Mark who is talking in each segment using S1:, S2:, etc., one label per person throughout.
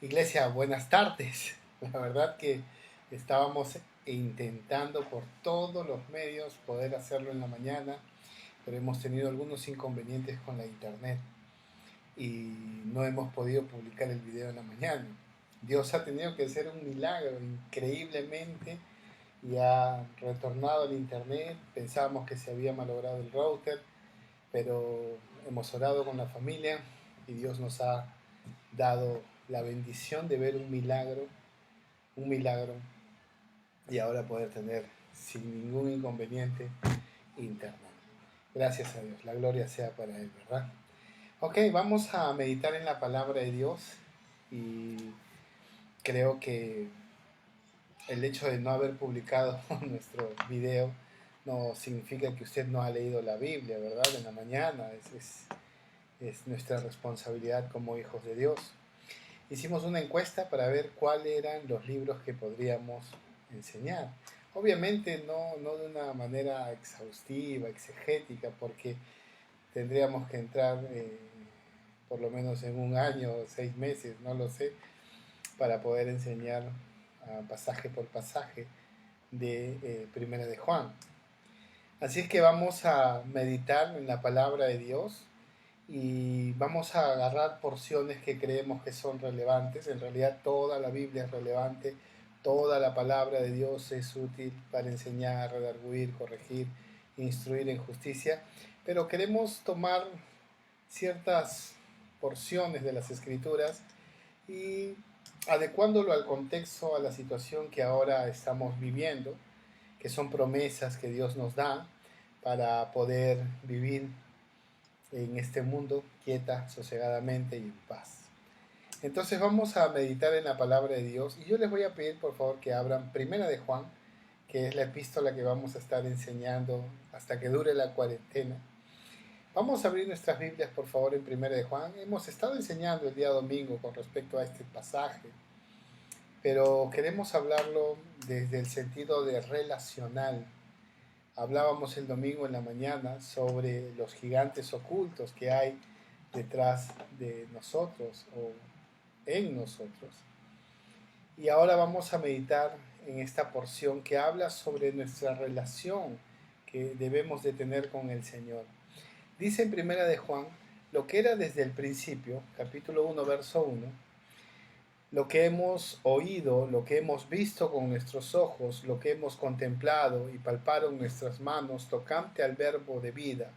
S1: Iglesia, buenas tardes. La verdad que estábamos intentando por todos los medios poder hacerlo en la mañana, pero hemos tenido algunos inconvenientes con la internet y no hemos podido publicar el video en la mañana. Dios ha tenido que hacer un milagro increíblemente y ha retornado al internet. Pensábamos que se había malogrado el router, pero hemos orado con la familia y Dios nos ha dado la bendición de ver un milagro y ahora poder tener sin ningún inconveniente internet. Gracias a Dios, la gloria sea para Él, ¿verdad? Ok, vamos a meditar en la palabra de Dios y creo que el hecho de no haber publicado nuestro video no significa que usted no ha leído la Biblia, ¿verdad? En la mañana, es nuestra responsabilidad como hijos de Dios. Hicimos una encuesta para ver cuáles eran los libros que podríamos enseñar. Obviamente no de una manera exhaustiva, exegética, porque tendríamos que entrar por lo menos en un año o 6 meses, no lo sé, para poder enseñar pasaje por pasaje de Primera de Juan. Así es que vamos a meditar en la palabra de Dios y vamos a agarrar porciones que creemos que son relevantes. En realidad toda la Biblia es relevante, toda la palabra de Dios es útil para enseñar, redarguir, corregir, instruir en justicia, pero queremos tomar ciertas porciones de las escrituras y adecuándolo al contexto, a la situación que ahora estamos viviendo, que son promesas que Dios nos da para poder vivir en este mundo quieta, sosegadamente y en paz. Entonces vamos a meditar en la palabra de Dios y yo les voy a pedir por favor que abran Primera de Juan, que es la epístola que vamos a estar enseñando hasta que dure la cuarentena. Vamos a abrir nuestras Biblias por favor en Primera de Juan. Hemos estado enseñando el día domingo con respecto a este pasaje, pero queremos hablarlo desde el sentido de relacional. Hablábamos el domingo en la mañana sobre los gigantes ocultos que hay detrás de nosotros o en nosotros. Y ahora vamos a meditar en esta porción que habla sobre nuestra relación que debemos de tener con el Señor. Dice en Primera de Juan, lo que era desde el principio, capítulo 1, verso 1, lo que hemos oído, lo que hemos visto con nuestros ojos, lo que hemos contemplado y palparon nuestras manos tocante al verbo de vida,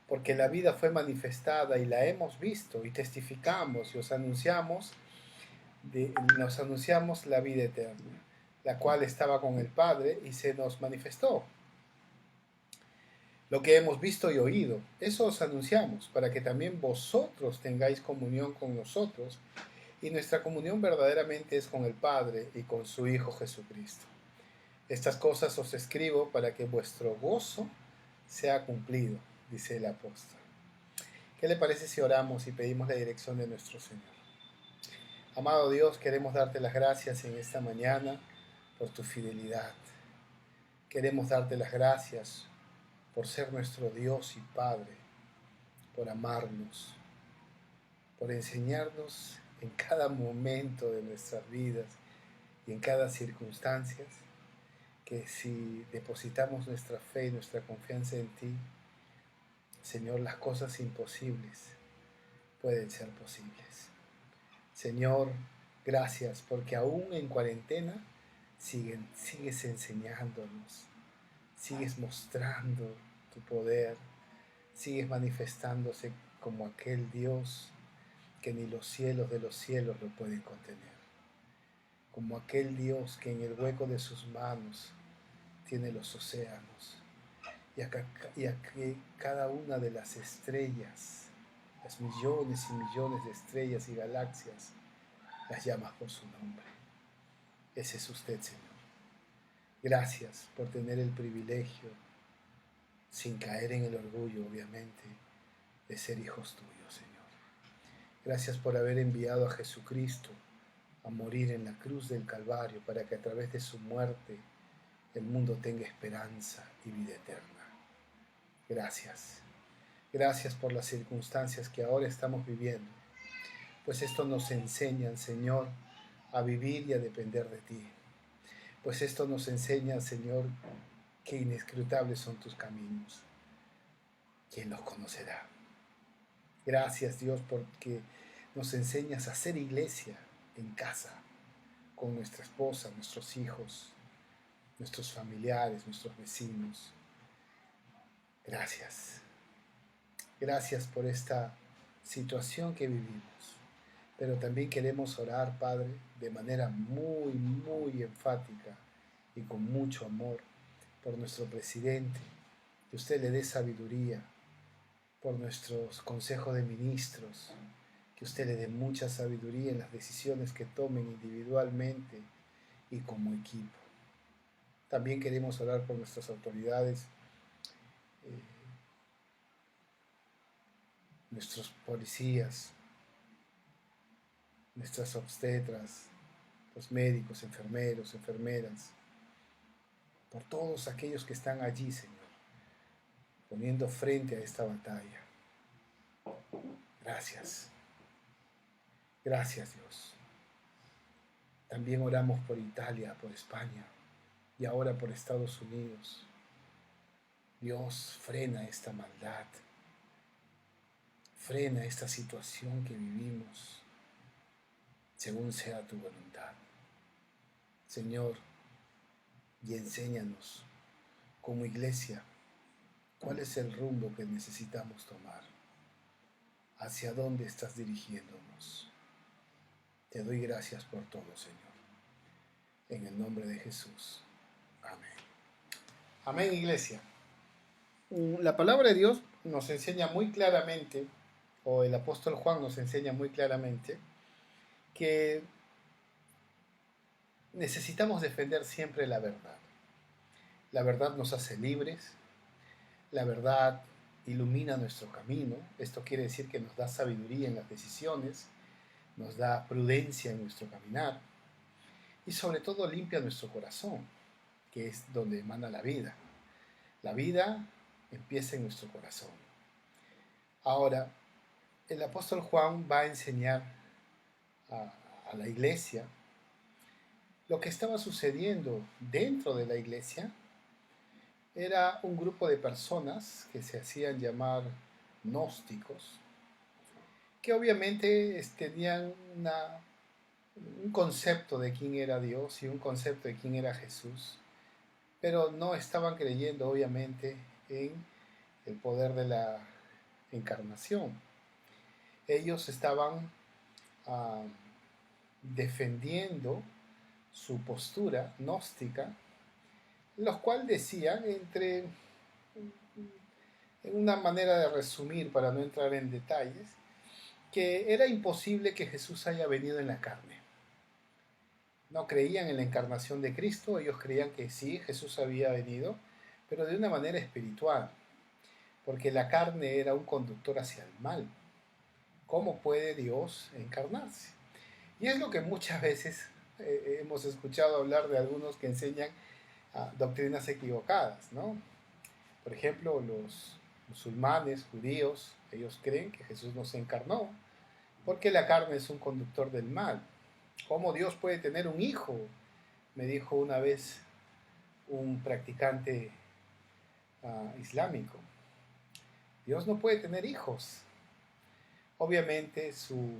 S1: porque la vida fue manifestada y la hemos visto y testificamos y nos anunciamos la vida eterna, la cual estaba con el Padre y se nos manifestó. Lo que hemos visto y oído, eso os anunciamos, para que también vosotros tengáis comunión con nosotros, y nuestra comunión verdaderamente es con el Padre y con su Hijo Jesucristo. Estas cosas os escribo para que vuestro gozo sea cumplido, dice el apóstol. ¿Qué le parece si oramos y pedimos la dirección de nuestro Señor? Amado Dios, queremos darte las gracias en esta mañana por tu fidelidad. Queremos darte las gracias por ser nuestro Dios y Padre, por amarnos, por enseñarnos en cada momento de nuestras vidas y en cada circunstancia que si depositamos nuestra fe y nuestra confianza en ti, Señor, las cosas imposibles pueden ser posibles. Señor, gracias porque aún en cuarentena sigues enseñándonos, sigues mostrando tu poder, sigues manifestándose como aquel Dios que ni los cielos de los cielos lo pueden contener, como aquel Dios que en el hueco de sus manos tiene los océanos y aquí cada una de las estrellas, las millones y millones de estrellas y galaxias, las llamas por su nombre. Ese es usted, Señor. Gracias por tener el privilegio, sin caer en el orgullo, obviamente, de ser hijos tuyos, Señor. Gracias por haber enviado a Jesucristo a morir en la cruz del Calvario para que a través de su muerte el mundo tenga esperanza y vida eterna. Gracias. Gracias por las circunstancias que ahora estamos viviendo, pues esto nos enseña, Señor, a vivir y a depender de ti. Pues esto nos enseña, Señor, que inescrutables son tus caminos. ¿Quién los conocerá? Gracias, Dios, porque nos enseñas a hacer iglesia en casa, con nuestra esposa, nuestros hijos, nuestros familiares, nuestros vecinos. Gracias. Gracias por esta situación que vivimos. Pero también queremos orar, Padre, de manera muy, muy enfática y con mucho amor por nuestro presidente, que usted le dé sabiduría, por nuestros consejos de ministros, que usted le dé mucha sabiduría en las decisiones que tomen individualmente y como equipo. También queremos orar por nuestras autoridades, nuestros policías, nuestras obstetras, los médicos, enfermeros, enfermeras, por todos aquellos que están allí, Señor, poniendo frente a esta batalla. Gracias. Gracias, Dios. También oramos por Italia, por España y ahora por Estados Unidos. Dios, frena esta maldad. Frena esta situación que vivimos, según sea tu voluntad. Señor, y enséñanos como iglesia cuál es el rumbo que necesitamos tomar, hacia dónde estás dirigiéndonos. Te doy gracias por todo, Señor. En el nombre de Jesús. Amén. Amén, iglesia. La palabra de Dios nos enseña muy claramente, o el apóstol Juan nos enseña muy claramente, que necesitamos defender siempre la verdad. La verdad nos hace libres, la verdad ilumina nuestro camino. Esto quiere decir que nos da sabiduría en las decisiones, nos da prudencia en nuestro caminar y sobre todo limpia nuestro corazón, que es donde emana la vida. La vida empieza en nuestro corazón. Ahora, el apóstol Juan va a enseñar a la iglesia lo que estaba sucediendo dentro de la iglesia. Era un grupo de personas que se hacían llamar gnósticos, que obviamente tenían un concepto de quién era Dios y un concepto de quién era Jesús, pero no estaban creyendo obviamente en el poder de la encarnación. Ellos estaban defendiendo su postura gnóstica, los cuales decían, en una manera de resumir para no entrar en detalles, que era imposible que Jesús haya venido en la carne. No creían en la encarnación de Cristo, ellos creían que sí, Jesús había venido, pero de una manera espiritual, porque la carne era un conductor hacia el mal. ¿Cómo puede Dios encarnarse? Y es lo que muchas veces hemos escuchado hablar de algunos que enseñan doctrinas equivocadas, ¿no? Por ejemplo, los musulmanes, judíos, ellos creen que Jesús no se encarnó, porque la carne es un conductor del mal. ¿Cómo Dios puede tener un hijo? Me dijo una vez un practicante islámico. Dios no puede tener hijos. Obviamente su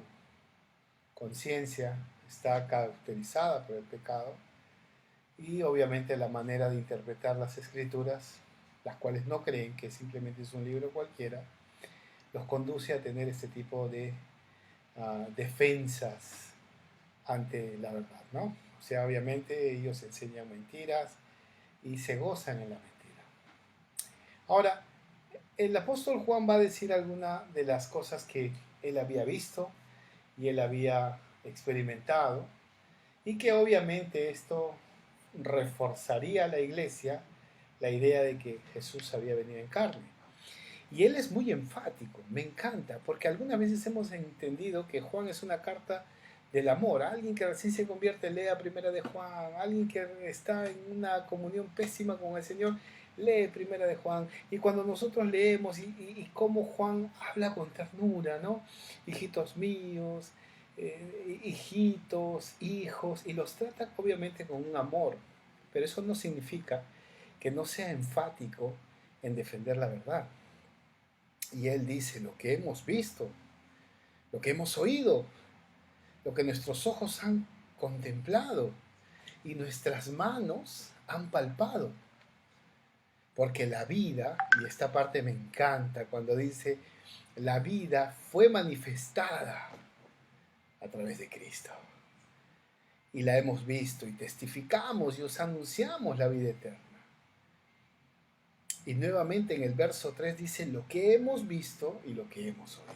S1: conciencia está caracterizada por el pecado y obviamente la manera de interpretar las escrituras, las cuales no creen que simplemente es un libro cualquiera, los conduce a tener este tipo de defensas ante la verdad, ¿no? O sea, obviamente ellos enseñan mentiras y se gozan en la mentira. Ahora, el apóstol Juan va a decir alguna de las cosas que él había visto y él había experimentado, y que obviamente esto reforzaría a la iglesia la idea de que Jesús había venido en carne. Y él es muy enfático, me encanta, porque algunas veces hemos entendido que Juan es una carta del amor. Alguien que recién se convierte lea Primera de Juan, alguien que está en una comunión pésima con el Señor lee Primera de Juan. Y cuando nosotros leemos y cómo Juan habla con ternura, ¿no? Hijitos míos, hijitos, hijos, y los trata obviamente con un amor, pero eso no significa que no sea enfático en defender la verdad. Y él dice, lo que hemos visto, lo que hemos oído, lo que nuestros ojos han contemplado y nuestras manos han palpado. Porque la vida, y esta parte me encanta cuando dice, la vida fue manifestada a través de Cristo. Y la hemos visto y testificamos y os anunciamos la vida eterna. Y nuevamente en el verso 3 dice lo que hemos visto y lo que hemos oído.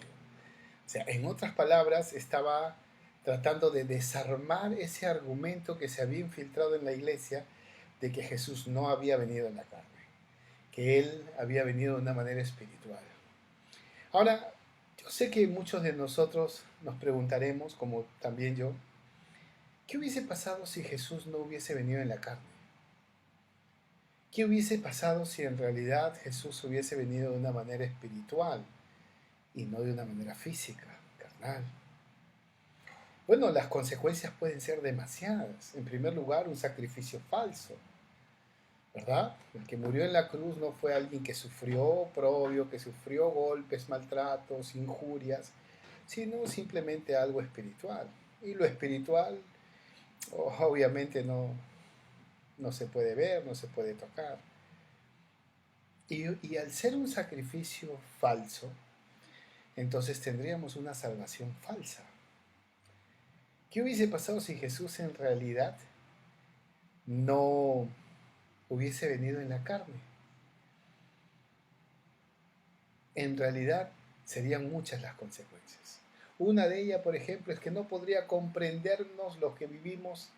S1: O sea, en otras palabras, estaba tratando de desarmar ese argumento que se había infiltrado en la iglesia de que Jesús no había venido en la carne, que Él había venido de una manera espiritual. Ahora, yo sé que muchos de nosotros nos preguntaremos, como también yo, ¿qué hubiese pasado si Jesús no hubiese venido en la carne? ¿Qué hubiese pasado si en realidad Jesús hubiese venido de una manera espiritual y no de una manera física, carnal? Bueno, las consecuencias pueden ser demasiadas. En primer lugar, un sacrificio falso, ¿verdad? El que murió en la cruz no fue alguien que sufrió oprobio, que sufrió golpes, maltratos, injurias, sino simplemente algo espiritual. Y lo espiritual obviamente no se puede ver, no se puede tocar. Y al ser un sacrificio falso, entonces tendríamos una salvación falsa. ¿Qué hubiese pasado si Jesús en realidad no hubiese venido en la carne? En realidad serían muchas las consecuencias. Una de ellas, por ejemplo, es que no podría comprendernos los que vivimos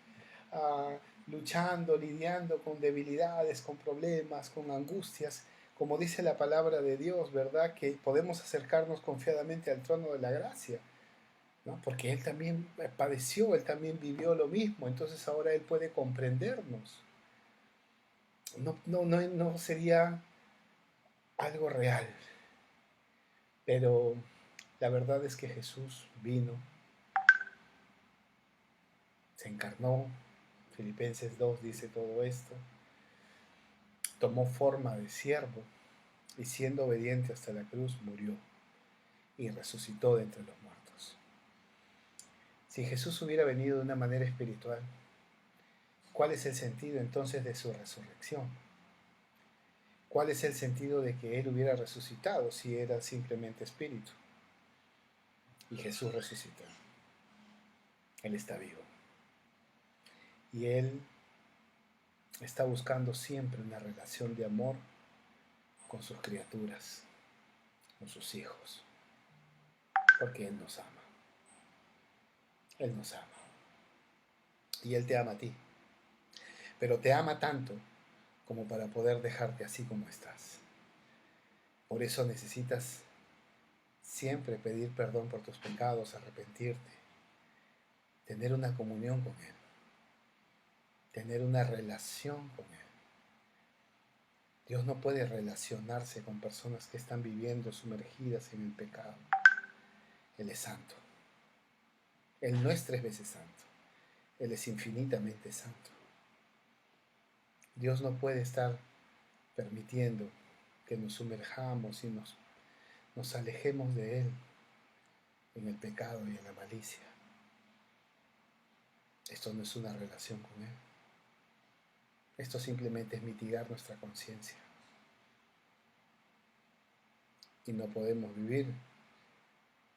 S1: luchando, lidiando con debilidades, con problemas, con angustias, como dice la palabra de Dios, ¿verdad? Que podemos acercarnos confiadamente al trono de la gracia, ¿no? Porque Él también padeció, Él también vivió lo mismo, entonces ahora Él puede comprendernos. No sería algo real, pero la verdad es que Jesús vino, se encarnó, Filipenses 2 dice todo esto, tomó forma de siervo y siendo obediente hasta la cruz murió y resucitó de entre los muertos. Si Jesús hubiera venido de una manera espiritual, ¿cuál es el sentido entonces de su resurrección? ¿Cuál es el sentido de que Él hubiera resucitado si era simplemente espíritu? Y Jesús resucitó. Él está vivo. Y Él está buscando siempre una relación de amor con sus criaturas, con sus hijos, porque Él nos ama. Él nos ama. Y Él te ama a ti. Pero te ama tanto como para poder dejarte así como estás. Por eso necesitas siempre pedir perdón por tus pecados, arrepentirte, tener una comunión con Él, tener una relación con Él. Dios no puede relacionarse con personas que están viviendo sumergidas en el pecado. Él es santo. Él no es 3 veces santo. Él es infinitamente santo. Dios no puede estar permitiendo que nos sumerjamos y nos alejemos de Él en el pecado y en la malicia. Esto no es una relación con Él. Esto simplemente es mitigar nuestra conciencia. Y no podemos vivir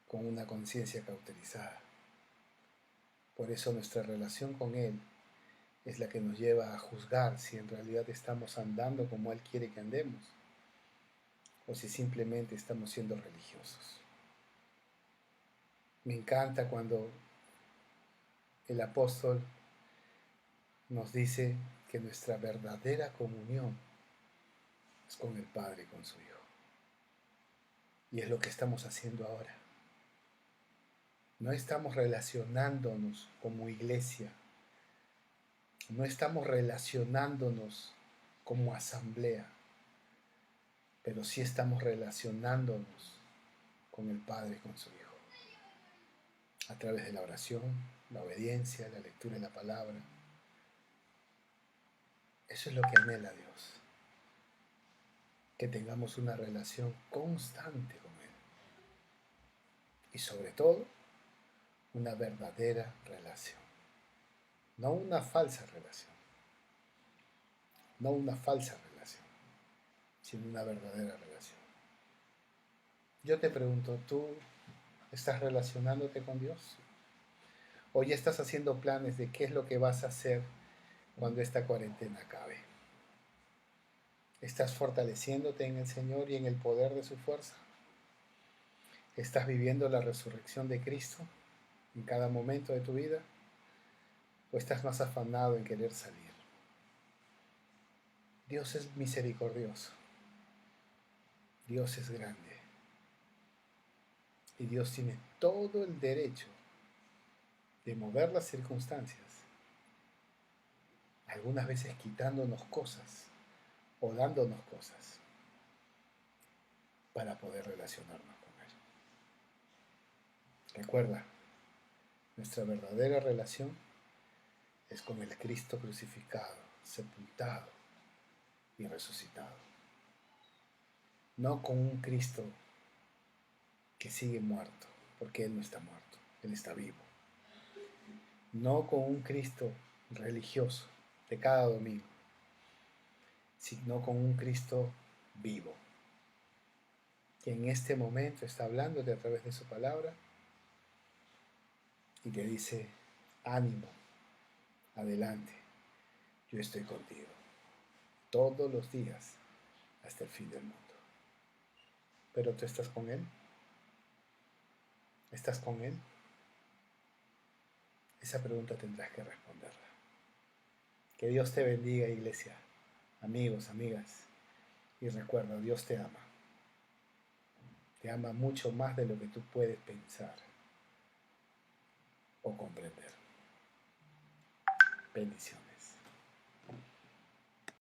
S1: con una conciencia cauterizada. Por eso nuestra relación con Él es la que nos lleva a juzgar si en realidad estamos andando como Él quiere que andemos o si simplemente estamos siendo religiosos. Me encanta cuando el apóstol nos dice que nuestra verdadera comunión es con el Padre y con su Hijo. Y es lo que estamos haciendo ahora. No estamos relacionándonos como iglesia. No estamos relacionándonos como asamblea. Pero sí estamos relacionándonos con el Padre y con su Hijo. a través de la oración, la obediencia, la lectura de la palabra. Eso es lo que anhela Dios, que tengamos una relación constante con Él y sobre todo una verdadera relación, no una falsa relación, no una falsa relación, sino una verdadera relación. Yo te pregunto, ¿tú estás relacionándote con Dios? ¿O ya estás haciendo planes de qué es lo que vas a hacer cuando esta cuarentena acabe? ¿Estás fortaleciéndote en el Señor y en el poder de su fuerza? ¿Estás viviendo la resurrección de Cristo en cada momento de tu vida? ¿O estás más afanado en querer salir? Dios es misericordioso. Dios es grande. Y Dios tiene todo el derecho de mover las circunstancias, algunas veces quitándonos cosas o dándonos cosas para poder relacionarnos con Él. Recuerda, nuestra verdadera relación es con el Cristo crucificado, sepultado y resucitado. No con un Cristo que sigue muerto, porque Él no está muerto, Él está vivo. No con un Cristo religioso de cada domingo, sino con un Cristo vivo, que en este momento está hablándote a través de su palabra y te dice, ánimo, adelante, yo estoy contigo, todos los días hasta el fin del mundo. Pero tú estás con Él, ¿estás con Él? Esa pregunta tendrás que responderla. Que Dios te bendiga, iglesia, amigos, amigas, y recuerda, Dios te ama mucho más de lo que tú puedes pensar o comprender. Bendición.